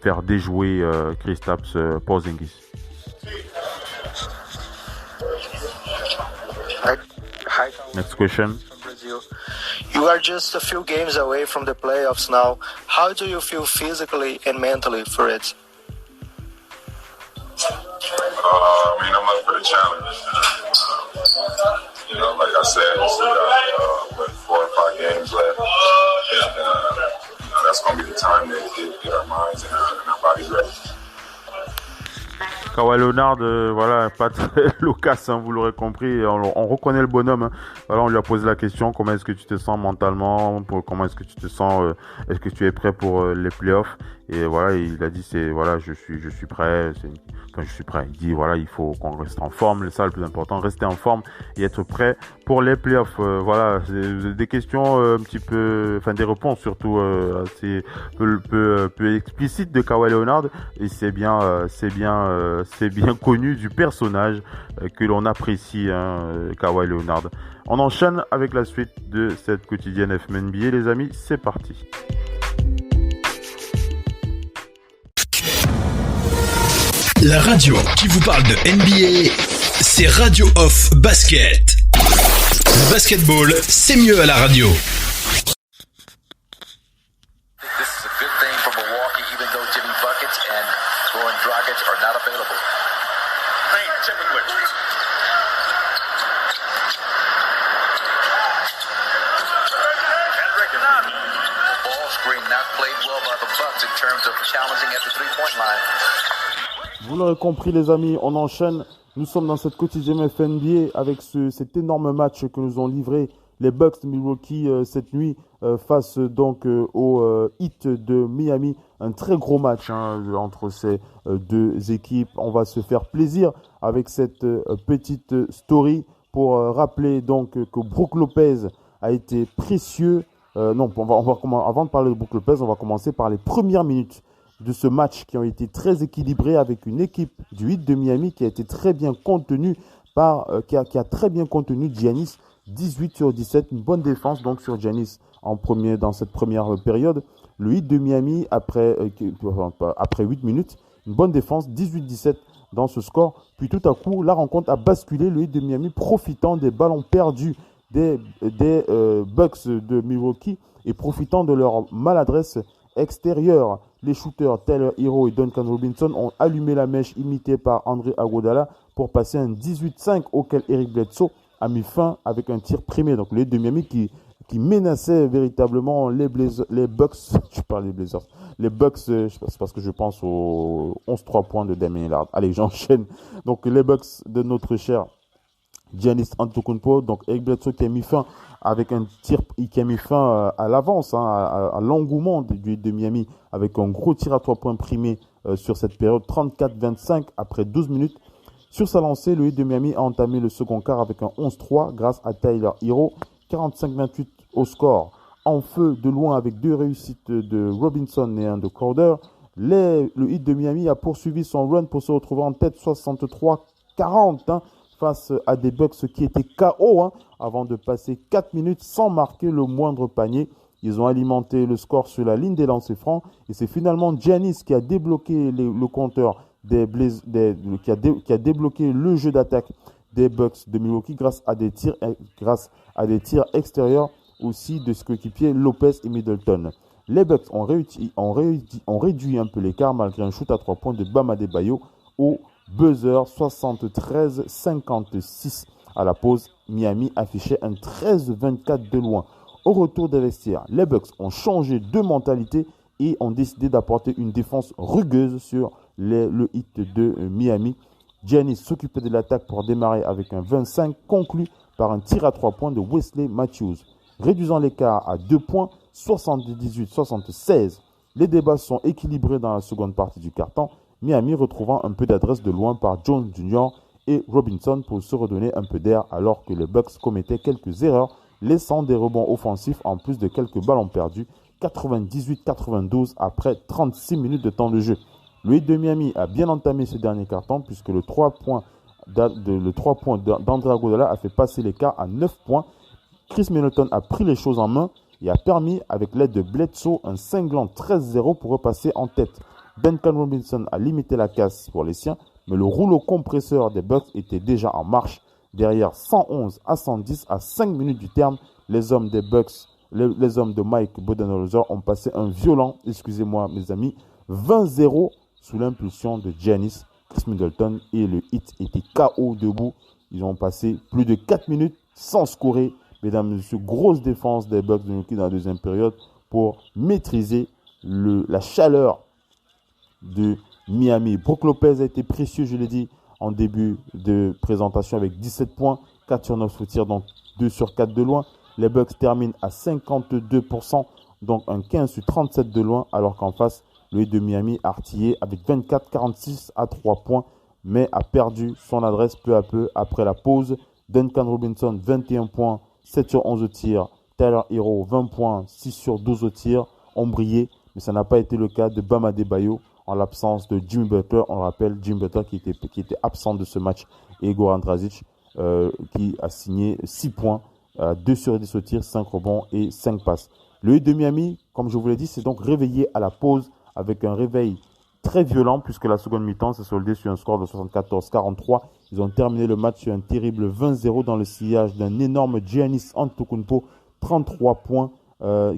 faire déjouer Kristaps Porzingis. Next question. Brazil. You are just a few games away from the playoffs now. How do you feel physically and mentally for it? I'm up for the challenge. Like I said, we still got 4 or 5 games left. And, that's going to be the time to get our minds and our bodies ready. Kawhi Leonard, voilà, pas très loquace, hein, vous l'aurez compris, on reconnaît le bonhomme. Hein. Voilà, on lui a posé la question, comment est-ce que tu te sens mentalement, comment est-ce que tu te sens, est-ce que tu es prêt pour les playoffs? Et voilà, il a dit je suis prêt. Je suis prêt. Il dit voilà, il faut qu'on reste en forme, c'est ça le plus important, rester en forme et être prêt pour les playoffs. Voilà, c'est des questions un petit peu, des réponses surtout assez peu explicites de Kawhi Leonard et c'est bien connu du personnage que l'on apprécie, Kawhi Leonard. On enchaîne avec la suite de cette quotidienne FMNBA, les amis, c'est parti. La radio qui vous parle de NBA, c'est Radio Off Basket. Le basketball, c'est mieux à la radio. This is a good thing for Milwaukee, even though Jimmy Buckets and Goran Dragic are not available. Hey, check with Witch. Ball screen not played well by the Bucks in terms of challenging at the three-point line. Vous l'aurez compris les amis, on enchaîne. Nous sommes dans cette quotidienne FNBA avec cet énorme match que nous ont livré les Bucks de Milwaukee cette nuit face donc au Heat de Miami. Un très gros match entre ces deux équipes. On va se faire plaisir avec cette petite story pour rappeler donc que Brook Lopez a été précieux. Avant de parler de Brook Lopez, on va commencer par les premières minutes de ce match qui ont été très équilibrés avec une équipe du Heat de Miami qui a été très bien contenue qui a très bien contenu Giannis, 18/17, une bonne défense donc sur Giannis dans cette première période. Le Heat de Miami après 8 minutes, une bonne défense, 18/17 dans ce score. Puis tout à coup, la rencontre a basculé, le Heat de Miami profitant des ballons perdus des Bucks de Milwaukee et profitant de leur maladresse extérieure. Les shooters Tyler Hero et Duncan Robinson ont allumé la mèche imitée par André Iguodala pour passer un 18-5 auquel Eric Bledsoe a mis fin avec un tir primé. Donc les de Miami qui menaçaient véritablement les Bucks. Je parle des Blazers. Les Bucks, c'est parce que je pense aux 11-3 points de Damian Lillard. Allez, j'enchaîne. Donc les Bucks de notre cher Giannis Antetokounmpo, donc Eric Bledsoe qui a mis fin avec un tir qui a mis fin à l'avance, à l'engouement de Miami avec un gros tir à 3 points primé sur cette période, 34-25 après 12 minutes. Sur sa lancée, le Heat de Miami a entamé le second quart avec un 11-3 grâce à Tyler Hero, 45-28 au score. En feu de loin avec 2 réussites de Robinson et un de Crowder, le Heat de Miami a poursuivi son run pour se retrouver en tête 63-40 face à des Bucks qui étaient KO avant de passer 4 minutes sans marquer le moindre panier. Ils ont alimenté le score sur la ligne des lancers francs et c'est finalement Giannis qui a débloqué le compteur qui a débloqué le jeu d'attaque des Bucks de Milwaukee grâce à des tirs extérieurs aussi de ses coéquipiers Lopez et Middleton. Les Bucks ont réduit un peu l'écart malgré un shoot à 3 points de Bam Adebayo au buzzer 73-56 à la pause. Miami affichait un 13-24 de loin. Au retour des vestiaires, les Bucks ont changé de mentalité et ont décidé d'apporter une défense rugueuse sur le Heat de Miami. Giannis s'occupait de l'attaque pour démarrer avec un 25 conclu par un tir à 3 points de Wesley Matthews. Réduisant l'écart à 2 points, 78-76. Les débats sont équilibrés dans la seconde partie du quart-temps. Miami retrouvant un peu d'adresse de loin par Jones Jr. et Robinson pour se redonner un peu d'air alors que les Bucks commettaient quelques erreurs, laissant des rebonds offensifs en plus de quelques ballons perdus, 98-92 après 36 minutes de temps de jeu. Le Heat de Miami a bien entamé ce dernier quart-temps puisque le 3 points d'André Iguodala a fait passer l'écart à 9 points. Chris Middleton a pris les choses en main et a permis, avec l'aide de Bledsoe, un cinglant 13-0 pour repasser en tête. Duncan Robinson a limité la casse pour les siens, mais le rouleau compresseur des Bucks était déjà en marche. Derrière, 111-110 à 5 minutes du terme, les hommes des Bucks, les hommes de Mike Budenholzer ont passé un violent, excusez-moi mes amis, 20-0 sous l'impulsion de Giannis. Chris Middleton et le Heat étaient KO debout. Ils ont passé plus de 4 minutes sans scorer. Mesdames et messieurs, grosse défense des Bucks de Milwaukee dans la deuxième période pour maîtriser la chaleur de Miami. Brook Lopez a été précieux, je l'ai dit en début de présentation, avec 17 points, 4 sur 9 au tir, donc 2 sur 4 de loin. Les Bucks terminent à 52%, donc un 15 sur 37 de loin, alors qu'en face, le Heat de Miami a artillé avec 24-46 à 3 points, mais a perdu son adresse peu à peu après la pause. Duncan Robinson, 21 points, 7 sur 11 au tir. Tyler Hero, 20 points, 6 sur 12 au tir, ont brillé, mais ça n'a pas été le cas de Bam Adebayo en l'absence de Jimmy Butler. On le rappelle, Jimmy Butler qui était absent de ce match, et Goran Dragic qui a signé 6 points, 2 sur 10 au tir, 5 rebonds et 5 passes. Le Heat de Miami, comme je vous l'ai dit, s'est donc réveillé à la pause avec un réveil très violent, puisque la seconde mi-temps s'est soldée sur un score de 74-43. Ils ont terminé le match sur un terrible 20-0 dans le sillage d'un énorme Giannis Antetokounmpo, 33 points.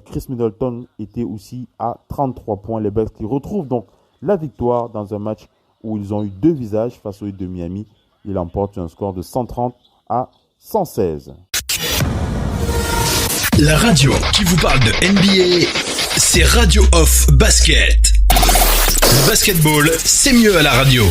Chris Middleton était aussi à 33 points. Les Bucks qui retrouvent donc la victoire dans un match où ils ont eu deux visages face au Heat de Miami. Ils emportent un score de 130 à 116. La radio qui vous parle de NBA, c'est Radio Off Basket. Le basketball, c'est mieux à la radio.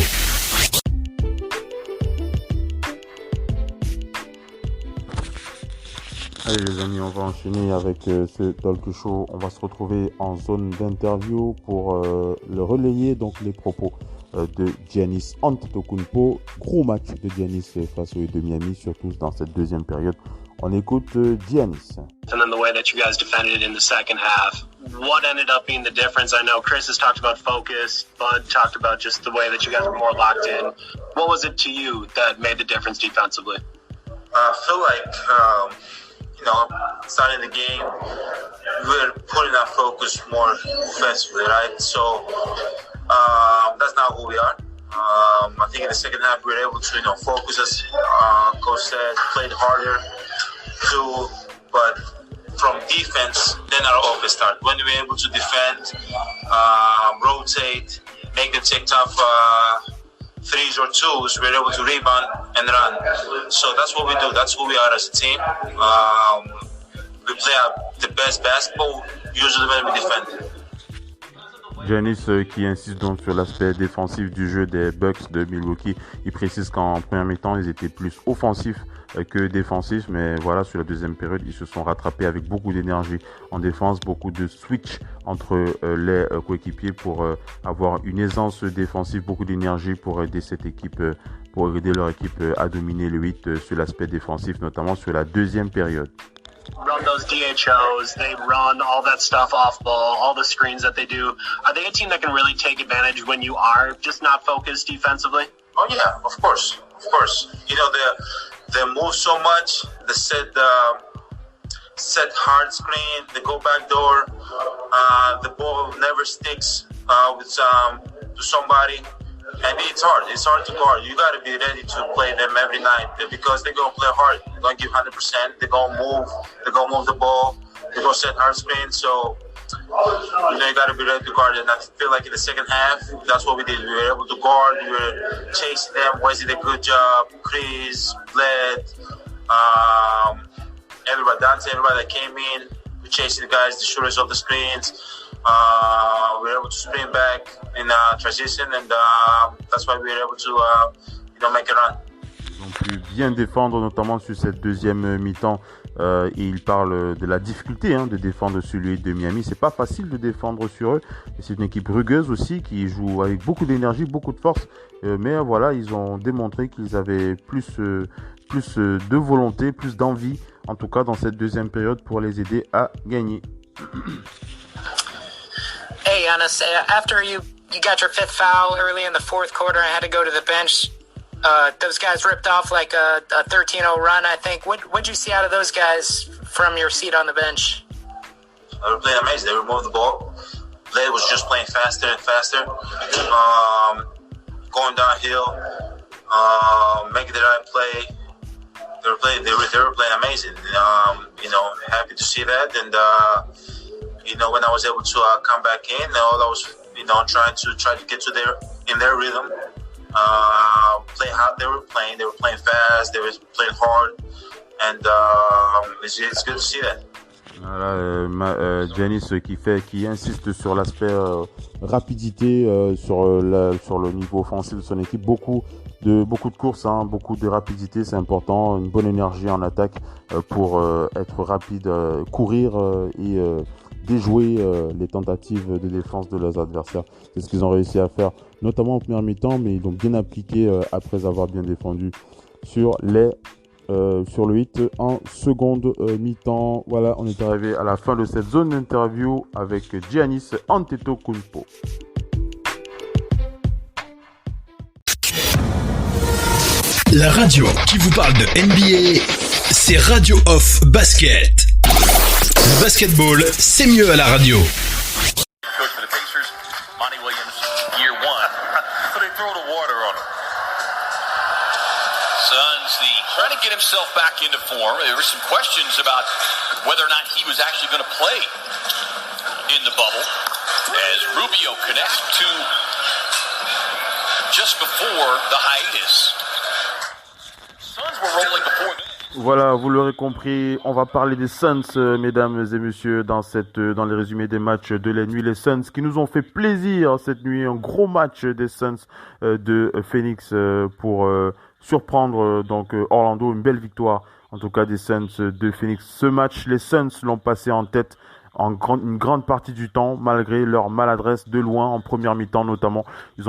Allez les amis, on va enchaîner avec ce talk show. On va se retrouver en zone d'interview pour le relayer, donc les propos de Giannis Antetokounmpo. Gros match de Giannis face au Heat de Miami, surtout dans cette deuxième période. On écoute Giannis. And then the way that you guys defended it in the second half. What ended up being the difference? I know Chris has talked about focus. Bud talked about just the way that you guys were more locked in. What was it to you that made the difference defensively? I feel like, starting the game, we're putting our focus more defensively, right? So that's not who we are. I think in the second half we were able to, focus as Coach said, played harder too, but from defense, then our offense started. When we were able to defend, rotate, make them take tough threes or twos, we were able to rebound and run. So that's what we do. That's who we are as a team. We play the best basketball usually when we defend. Giannis qui insiste donc sur l'aspect défensif du jeu des Bucks de Milwaukee. Il précise qu'en première mi-temps, ils étaient plus offensifs que défensifs, mais voilà, sur la deuxième période, ils se sont rattrapés avec beaucoup d'énergie en défense, beaucoup de switch entre les coéquipiers pour avoir une aisance défensive, beaucoup d'énergie pour aider cette équipe, pour aider leur équipe à dominer le Heat sur l'aspect défensif, notamment sur la deuxième période. Run those DHOs, they run all that stuff off ball, all the screens that they do. Are they a team that can really take advantage when you are just not focused defensively? Oh yeah, of course. They move so much. They set hard screen. They go back door. The ball never sticks to somebody. And it's hard. It's hard to guard. You got to be ready to play them every night because they're going to play hard. They're going to give 100%. They're going to move. They're going to move the ball. They're going to set hard screen. So, you got to be ready to guard. And I feel like in the second half, that's what we did. We were able to guard. We were chasing them. Wesley did a good job. Chris, Bled, everybody, Dante, everybody that came in. We're chasing the guys, the shooters of the screens. We were able to sprint back in transition, and that's why we were able to, make a run. Ils ont pu bien défendre, notamment sur cette deuxième mi-temps. Et il parle de la difficulté de défendre sur le Heat de Miami. C'est pas facile de défendre sur eux. Et c'est une équipe rugueuse aussi qui joue avec beaucoup d'énergie, beaucoup de force. Mais voilà, ils ont démontré qu'ils avaient plus de volonté, plus d'envie, en tout cas dans cette deuxième période, pour les aider à gagner. Hey, Giannis, after you got your fifth foul early in the fourth quarter and had to go to the bench, those guys ripped off like a 13-0 run, I think. What'd you see out of those guys from your seat on the bench? They were playing amazing. They removed the ball. Blade was just playing faster and faster, going downhill, making the right play. they were playing amazing. Happy to see that. And when I was able to come back in, all I was trying to get in their rhythm, play how they were playing. They were playing fast. They were playing hard, and it's good to see that. Voilà, Giannis qui insiste sur l'aspect rapidité, sur le niveau offensif de son équipe. Beaucoup de courses, beaucoup de rapidité, c'est important. Une bonne énergie en attaque pour être rapide, courir et déjouer les tentatives de défense de leurs adversaires. C'est ce qu'ils ont réussi à faire, notamment en première mi-temps, mais ils l'ont bien appliqué après avoir bien défendu sur le 8 en seconde mi-temps. Voilà, on est arrivé à la fin de cette zone d'interview avec Giannis Antetokounmpo. La radio qui vous parle de NBA, c'est Radio Off Basket. Le basketball, c'est mieux à la radio. Coach for the Pacers, Monty Williams, year one. So they throw the water on him. Suns trying to get himself back into form. There were some questions about whether or not he was actually going to play in the bubble as Rubio connects to just before the hiatus. Suns were rolling before that. Voilà, vous l'aurez compris, on va parler des Suns, mesdames et messieurs, dans les résumés des matchs de la nuit. Les Suns qui nous ont fait plaisir cette nuit, un gros match des Suns de Phoenix pour surprendre Orlando, une belle victoire en tout cas des Suns de Phoenix. Ce match, les Suns l'ont passé en tête une grande partie du temps, malgré leur maladresse de loin en première mi-temps notamment. Ils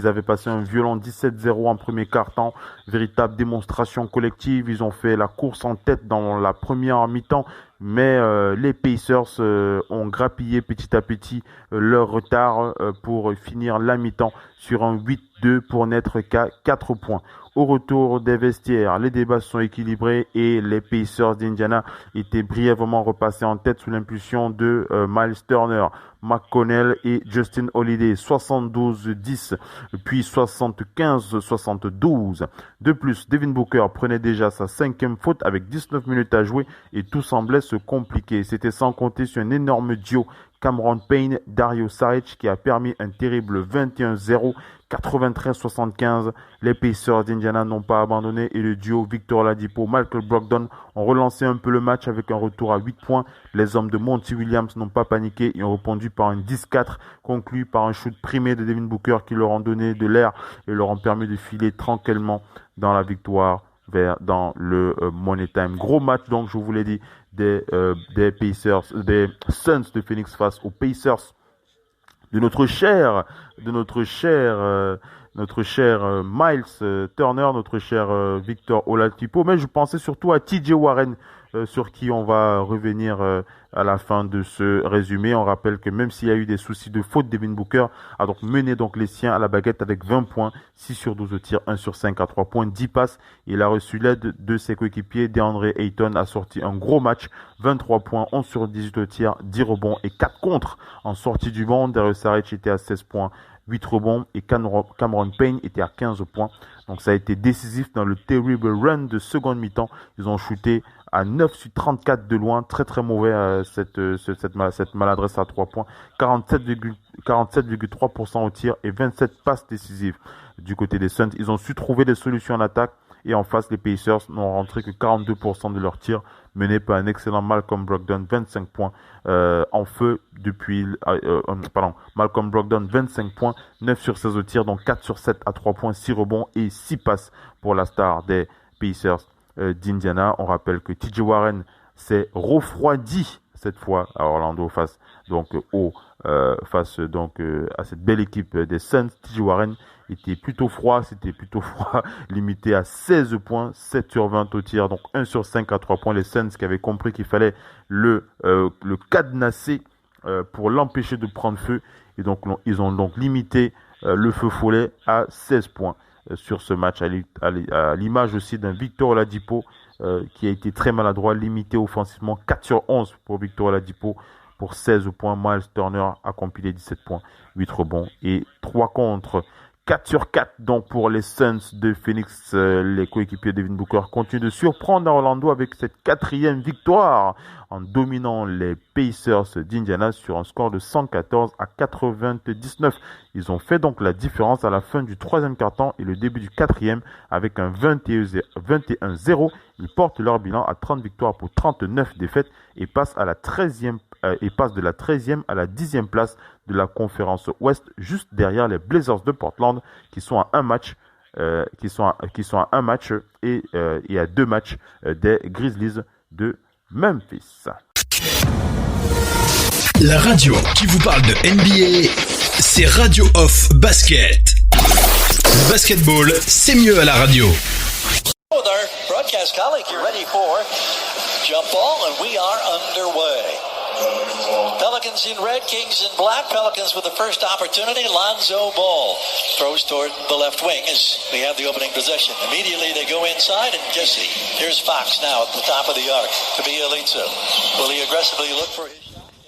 avaient passé un violent 17-0 en premier quart-temps, véritable démonstration collective. Ils ont fait la course en tête dans la première mi-temps, mais les Pacers ont grappillé petit à petit leur retard pour finir la mi-temps sur un 8-2 pour n'être qu'à 4 points. Au retour des vestiaires, les débats sont équilibrés et les Pacers d'Indiana étaient brièvement repassés en tête sous l'impulsion de Miles Turner, McConnell et Justin Holiday, 72-10, puis 75-72. De plus, Devin Booker prenait déjà sa 5e faute avec 19 minutes à jouer et tout semblait se compliquer. C'était sans compter sur un énorme duo Cameron Payne, Dario Saric qui a permis un terrible 21-0, 93-75. Les Pacers d'Indiana n'ont pas abandonné et le duo Victor Oladipo, Michael Brogdon ont relancé un peu le match avec un retour à 8 points. Les hommes de Monty Williams n'ont pas paniqué et ont répondu par un 10-4 conclu par un shoot primé de Devin Booker qui leur ont donné de l'air et leur ont permis de filer tranquillement dans la victoire dans le Money Time. Gros match donc, je vous l'ai dit, des Suns de Phoenix face aux Pacers de notre cher Miles Turner, notre cher Victor Oladipo, mais je pensais surtout à TJ Warren, sur qui on va revenir à la fin de ce résumé. On rappelle que même s'il y a eu des soucis de faute, Devin Booker a donc mené les siens à la baguette avec 20 points, 6 sur 12 au tir, 1 sur 5 à 3 points, 10 passes. Il a reçu l'aide de ses coéquipiers. DeAndre Ayton a sorti un gros match, 23 points, 11 sur 18 au tir, 10 rebonds et 4 contres en sortie du banc. Dario Saric était à 16 points, 8 rebonds et Cameron Payne était à 15 points. Donc ça a été décisif dans le terrible run de seconde mi-temps. Ils ont shooté à 9 sur 34 de loin, très très mauvais cette maladresse à 3 points, 47,3% au tir et 27 passes décisives. Du côté des Suns, ils ont su trouver des solutions en attaque et en face les Pacers n'ont rentré que 42% de leurs tirs, menés par un excellent Malcolm Brogdon, 25 points en feu depuis Malcolm Brogdon, 25 points, 9 sur 16 au tir, donc 4 sur 7 à 3 points, 6 rebonds et 6 passes pour la star des Pacers d'Indiana. On rappelle que TJ Warren s'est refroidi cette fois à Orlando face à cette belle équipe des Suns. TJ Warren était plutôt froid, limité à 16 points, 7 sur 20 au tir, donc 1 sur 5 à 3 points. Les Suns qui avaient compris qu'il fallait le cadenasser pour l'empêcher de prendre feu, et donc ils ont donc limité le feu follet à 16 points sur ce match, à l'image aussi d'un Victor Oladipo qui a été très maladroit, limité offensivement, 4 sur 11 pour Victor Oladipo pour 16 points. Miles Turner a compilé 17 points, 8 rebonds et 3 contres. 4 sur 4 donc pour les Suns de Phoenix. Les coéquipiers de Devin Booker continuent de surprendre Orlando avec cette 4e victoire en dominant les Pacers d'Indiana sur un score de 114-99. Ils ont fait donc la différence à la fin du 3e quart-temps et le début du 4e avec un 21-0. Ils portent leur bilan à 30 victoires pour 39 défaites et passent de la 13e à la 10e place de la conférence Ouest, juste derrière les Blazers de Portland qui sont à un match et à 2 matchs des Grizzlies de Memphis. La radio qui vous parle de NBA, c'est Radio Off Basket. Le basketball, c'est mieux à la radio. With our broadcast colleague, you're ready for jump ball, and we are underway. Pelicans in red, Kings in black. Pelicans with the first opportunity. Lonzo Ball throws toward the left wing as we have the opening possession. Immediately they go inside, and Jesse. Here's Fox now at the top of the arc to Bjelica. Will he aggressively look for his...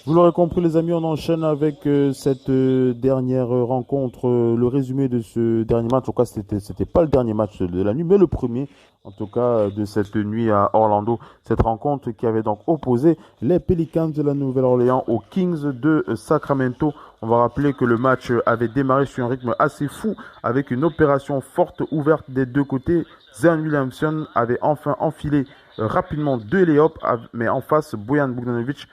Vous l'aurez compris les amis, on enchaîne avec cette dernière rencontre, le résumé de ce dernier match. En tout cas, c'était pas le dernier match de la nuit, mais le premier, en tout cas, de cette nuit à Orlando. Cette rencontre qui avait donc opposé les Pelicans de la Nouvelle-Orléans aux Kings de Sacramento. On va rappeler que le match avait démarré sur un rythme assez fou avec une opération forte ouverte des deux côtés. Zion Williamson avait enfin enfilé rapidement 2 lay-ups, mais en face, Bojan Bogdanovic,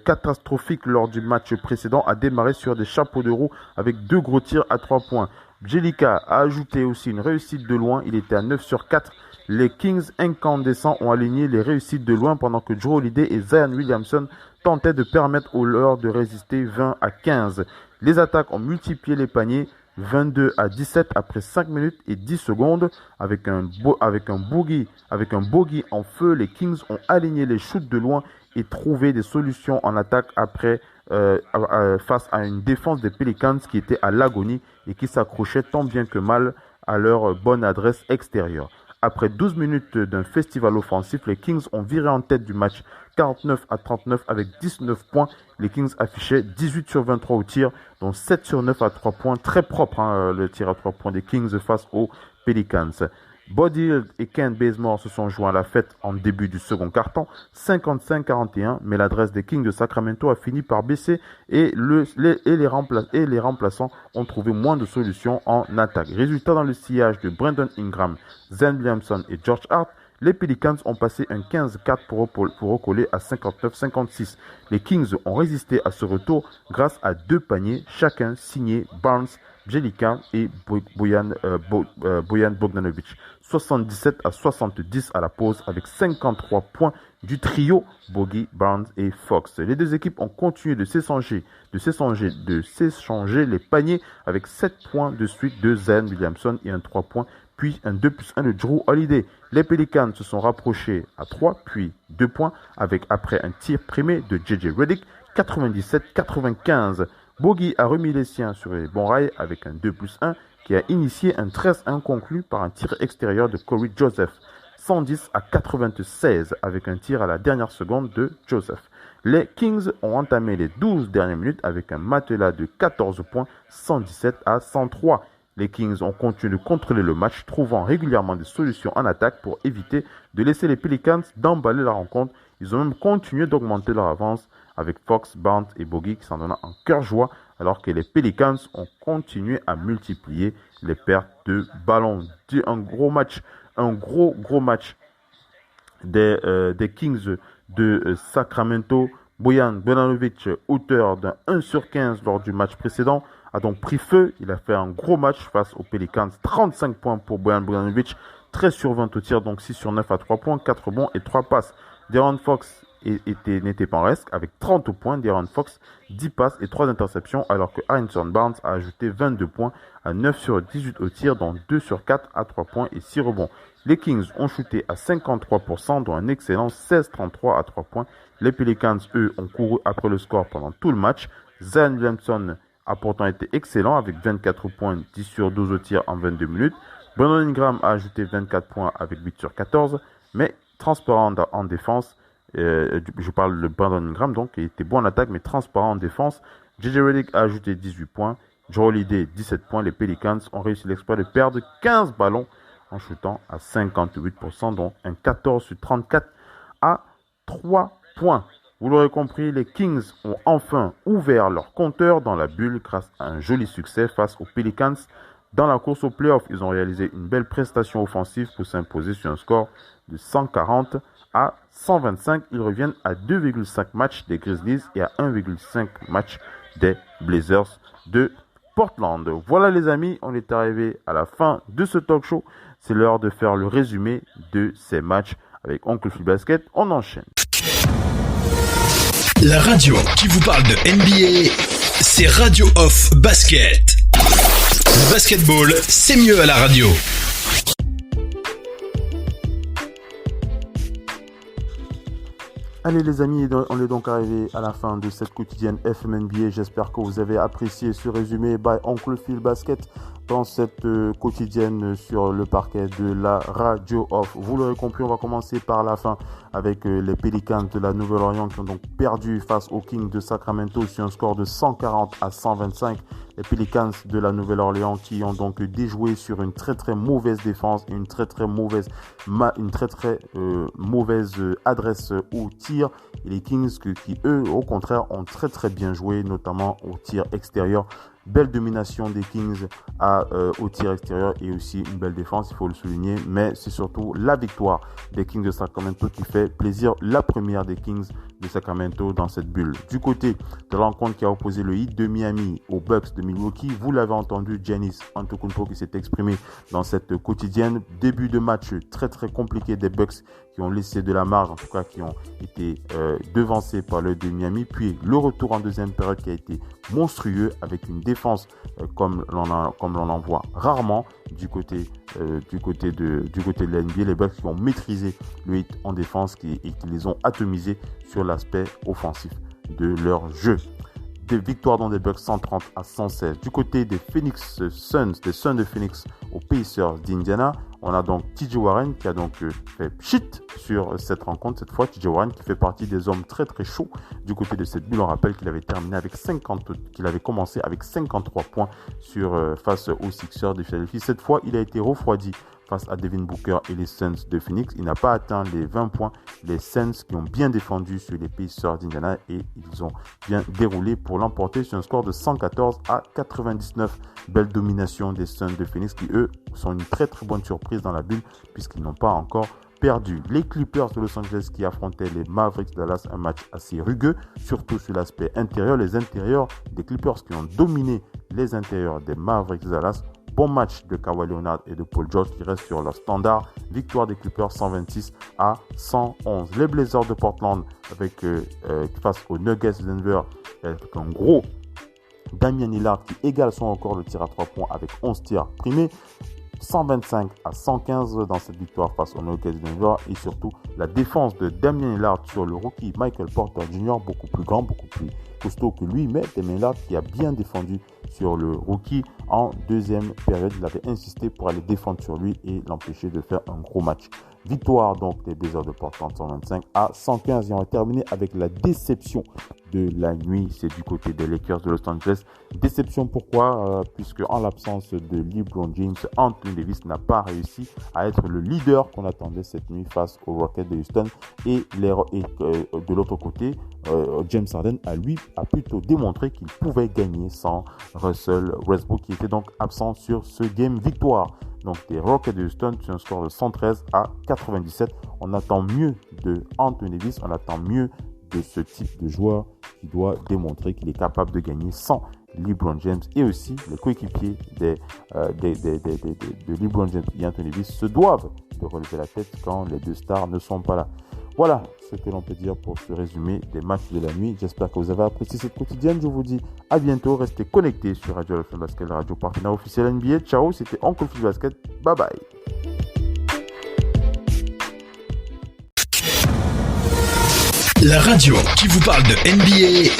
catastrophique lors du match précédent, a démarré sur des chapeaux de roue avec 2 gros tirs à 3 points. Bjelica a ajouté aussi une réussite de loin, il était à 9 sur 4. Les Kings incandescents ont aligné les réussites de loin pendant que Jrue Holiday et Zion Williamson tentaient de permettre aux leurs de résister 20-15. Les attaques ont multiplié les paniers 22-17 après 5 minutes et 10 secondes. Avec un bogey en feu, les Kings ont aligné les shoots de loin et trouvé des solutions en attaque après face à une défense des Pelicans qui était à l'agonie et qui s'accrochait tant bien que mal à leur bonne adresse extérieure. Après 12 minutes d'un festival offensif, les Kings ont viré en tête du match 49-39 avec 19 points. Les Kings affichaient 18 sur 23 au tir, dont 7 sur 9 à 3 points. Très propre le tir à 3 points des Kings face aux Pelicans. Buddy Hield et Kent Bazemore se sont joints à la fête en début du second quart-temps, 55-41, mais l'adresse des Kings de Sacramento a fini par baisser et les remplaçants ont trouvé moins de solutions en attaque. Résultat dans le sillage de Brandon Ingram, Zion Williamson et George Hart, les Pelicans ont passé un 15-4 pour recoller à 59-56. Les Kings ont résisté à ce retour grâce à 2 paniers, chacun signé Barnes, Bjelica et Bojan Bogdanovic. 77-70 à la pause avec 53 points du trio Bogey, Barnes et Fox. Les deux équipes ont continué de s'échanger les paniers avec 7 points de suite de Zion Williamson et un 3 points, puis un 2+1 de Jrue Holiday. Les Pelicans se sont rapprochés à 3, puis 2 points après un tir primé de JJ Redick, 97-95. Bogey a remis les siens sur les bons rails avec un 2+1 qui a initié un 13-1 conclu par un tir extérieur de Corey Joseph, 110-96 avec un tir à la dernière seconde de Joseph. Les Kings ont entamé les 12 dernières minutes avec un matelas de 14 points, 117-103. Les Kings ont continué de contrôler le match, trouvant régulièrement des solutions en attaque pour éviter de laisser les Pelicans d'emballer la rencontre. Ils ont même continué d'augmenter leur avance avec Fox, Barnes et Bogey qui s'en donnent en cœur joie, alors que les Pelicans ont continué à multiplier les pertes de ballons. Un gros match des Kings de Sacramento. Bojan Bogdanovic, auteur d'un 1 sur 15 lors du match précédent, a donc pris feu. Il a fait un gros match face aux Pelicans. 35 points pour Bojan Bogdanovic, 13 sur 20 au tir, donc 6 sur 9 à 3 points, 4 rebonds et 3 passes. De'Aaron Fox n'était pas en reste avec 30 points. De'Aaron Fox, 10 passes et 3 interceptions, alors que Harrison Barnes a ajouté 22 points à 9 sur 18 au tir, dont 2 sur 4 à 3 points et 6 rebonds. Les Kings ont shooté à 53%, dont un excellent 16-33 à 3 points. Les Pelicans, eux, ont couru après le score pendant tout le match. Zion Williamson a pourtant été excellent avec 24 points, 10 sur 12 au tir en 22 minutes. Brandon Ingram a ajouté 24 points avec 8 sur 14, mais transparent en défense. Je parle de Brandon Ingram, donc, qui était bon en attaque, mais transparent en défense. JJ Redick a ajouté 18 points. Jrue Holiday, 17 points. Les Pelicans ont réussi l'exploit de perdre 15 ballons en shootant à 58%, dont un 14 sur 34 à 3 points. Vous l'aurez compris, les Kings ont enfin ouvert leur compteur dans la bulle grâce à un joli succès face aux Pelicans. Dans la course aux playoffs, ils ont réalisé une belle prestation offensive pour s'imposer sur un score de 140 à 125. Ils reviennent à 2,5 matchs des Grizzlies et à 1,5 matchs des Blazers de Portland. Voilà les amis, on est arrivé à la fin de ce talk show. C'est l'heure de faire le résumé de ces matchs avec Oncle Phil Basket. On enchaîne. La radio qui vous parle de NBA, c'est Radio Off Basket. Le basketball, c'est mieux à la radio. Allez les amis, on est donc arrivé à la fin de cette quotidienne FMNBA. J'espère que vous avez apprécié ce résumé by Oncle Phil Basket dans cette quotidienne sur le parquet de la Radio Off. Vous l'aurez compris, on va commencer par la fin avec les Pelicans de la Nouvelle-Orléans qui ont donc perdu face aux Kings de Sacramento sur un score de 140 à 125. Les Pelicans de la Nouvelle-Orléans qui ont donc déjoué sur une très très mauvaise défense et une très mauvaise adresse au tir. Et les Kings qui eux au contraire ont très bien joué, notamment au tir extérieur. Belle domination des Kings au tir extérieur et aussi une belle défense, il faut le souligner. Mais c'est surtout la victoire des Kings de Sacramento qui fait plaisir. La première des Kings de Sacramento dans cette bulle. Du côté de la rencontre qui a opposé le Heat de Miami aux Bucks de Milwaukee, vous l'avez entendu, Giannis Antetokounmpo qui s'est exprimé dans cette quotidienne. Début de match très compliqué des Bucks qui ont laissé de la marge, en tout cas qui ont été devancés par le de Miami. Puis le retour en deuxième période qui a été monstrueux avec une défense comme l'on en voit rarement du côté de la NBA. Les Bucks qui ont maîtrisé le Heat en défense et qui les ont atomisés sur l'aspect offensif de leur jeu. Des victoires dans des Bucks 130 à 116. Du côté des Phoenix Suns, des Suns de Phoenix aux Pacers d'Indiana, on a donc TJ Warren qui a donc fait pchit sur cette rencontre. Cette fois, TJ Warren qui fait partie des hommes très chauds du côté de cette bulle. On rappelle qu'il avait commencé avec 53 points face aux Sixers de Philadelphie. Cette fois, il a été refroidi face à Devin Booker et les Suns de Phoenix. Il n'a pas atteint les 20 points. Les Suns qui ont bien défendu sur les Pacers d'Indiana et ils ont bien déroulé pour l'emporter sur un score de 114 à 99. Belle domination des Suns de Phoenix qui eux sont une très bonne surprise dans la bulle puisqu'ils n'ont pas encore perdu. Les Clippers de Los Angeles qui affrontaient les Mavericks de Dallas, un match assez rugueux, surtout sur l'aspect intérieur. Les intérieurs des Clippers qui ont dominé les intérieurs des Mavericks de Dallas. Bon match de Kawhi Leonard et de Paul George qui restent sur leur standard. Victoire des Clippers 126 à 111. Les Blazers de Portland face aux Nuggets de Denver avec un gros Damian Lillard qui égale son record de tir à 3 points avec 11 tirs primés. 125 à 115 dans cette victoire face aux Nuggets de Denver et surtout la défense de Damian Lillard sur le rookie Michael Porter Jr. beaucoup plus grand, beaucoup plus costaud que lui, mais Damian Lillard qui a bien défendu sur le rookie en deuxième période. Il avait insisté pour aller défendre sur lui et l'empêcher de faire un gros match. Victoire donc des Blazers de Portland 125 à 115 et on va terminer avec la déception de la nuit. C'est du côté des Lakers de Los Angeles. Déception pourquoi puisque en l'absence de LeBron James, Anthony Davis n'a pas réussi à être le leader qu'on attendait cette nuit face aux Rockets de Houston et de l'autre côté James Harden a plutôt démontré qu'il pouvait gagner sans Russell Westbrook qui était donc absent sur ce game. Victoire donc des Rockets de Houston sur un score de 113 à 97. On attend mieux de Anthony Davis, on attend mieux de ce type de joueur qui doit démontrer qu'il est capable de gagner sans LeBron James et aussi les coéquipiers de LeBron James et Anthony Davis se doivent de relever la tête quand les deux stars ne sont pas là. Voilà ce que l'on peut dire pour ce résumé des matchs de la nuit. J'espère que vous avez apprécié cette quotidienne. Je vous dis à bientôt. Restez connectés sur Radio Off Basket, la radio partenaire officielle NBA. Ciao, c'était Oncle Phil Basket. Bye bye. La radio qui vous parle de NBA,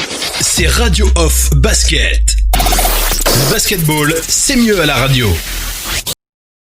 c'est Radio Off Basket. Le basketball, c'est mieux à la radio.